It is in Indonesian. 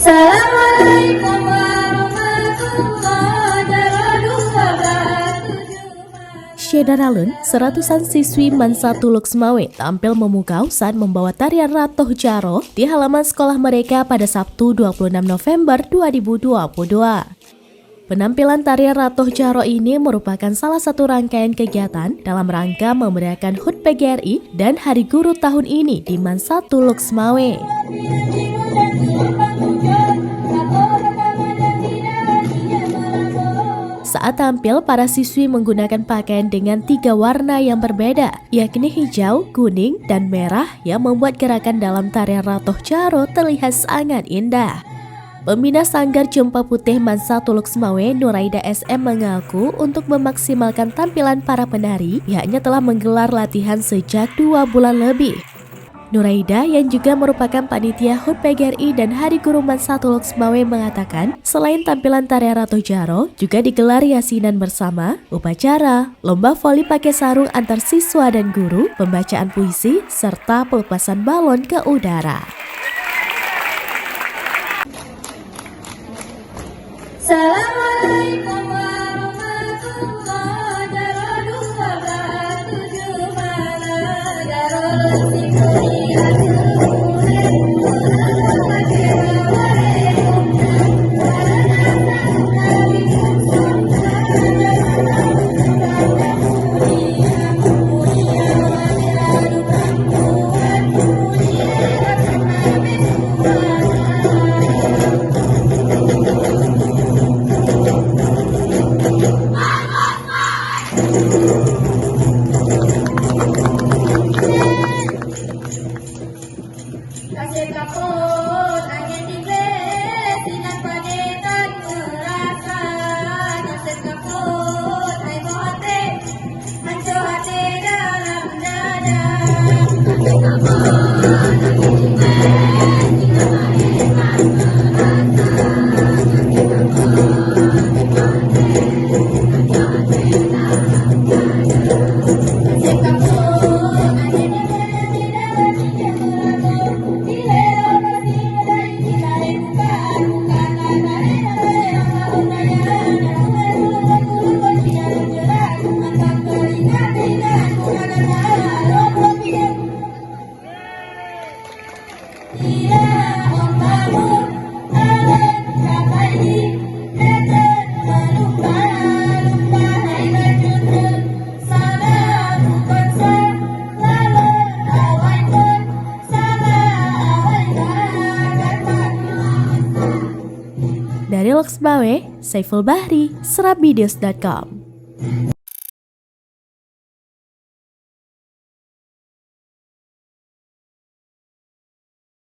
Assalamualaikum warahmatullahi wabarakatuh. Syedaralun, seratusan siswi MAN 1 Luxmawe tampil memukau saat membawa tarian Ratoh Jaro di halaman sekolah mereka pada Sabtu 26 November 2022. Penampilan tarian Ratoh Jaro ini merupakan salah satu rangkaian kegiatan dalam rangka memeriahkan HUT PGRI dan Hari Guru tahun ini di MAN 1 Luxmawe. Saat tampil, para siswi menggunakan pakaian dengan 3 warna yang berbeda, yakni hijau, kuning, dan merah yang membuat gerakan dalam tarian Ratoh Jaro terlihat sangat indah. Pembina Sanggar Jompa Putih MAN 1 Luxmawe, Nuraida SM mengaku untuk memaksimalkan tampilan para penari, pihaknya telah menggelar latihan sejak 2 bulan lebih. Nuraida yang juga merupakan panitia HUT PGRI dan Hari Guru MAN 1 Luxmawe mengatakan, selain tampilan tarian Ratoh Jaro, juga digelar yasinan bersama, upacara, lomba voli pakai sarung antar siswa dan guru, pembacaan puisi, serta pelepasan balon ke udara. Assalamualaikum warahmatullahi Kasih kaput, angin dingin, sinar padetan merasa. Kasih kaput, hai bote, hancur hati dalam dada. Kasih kaput, angin dingin, sinar padetan merasa. Kasih kaput, Dari Luxmawe, Saiful Bahri, serapvideos.com.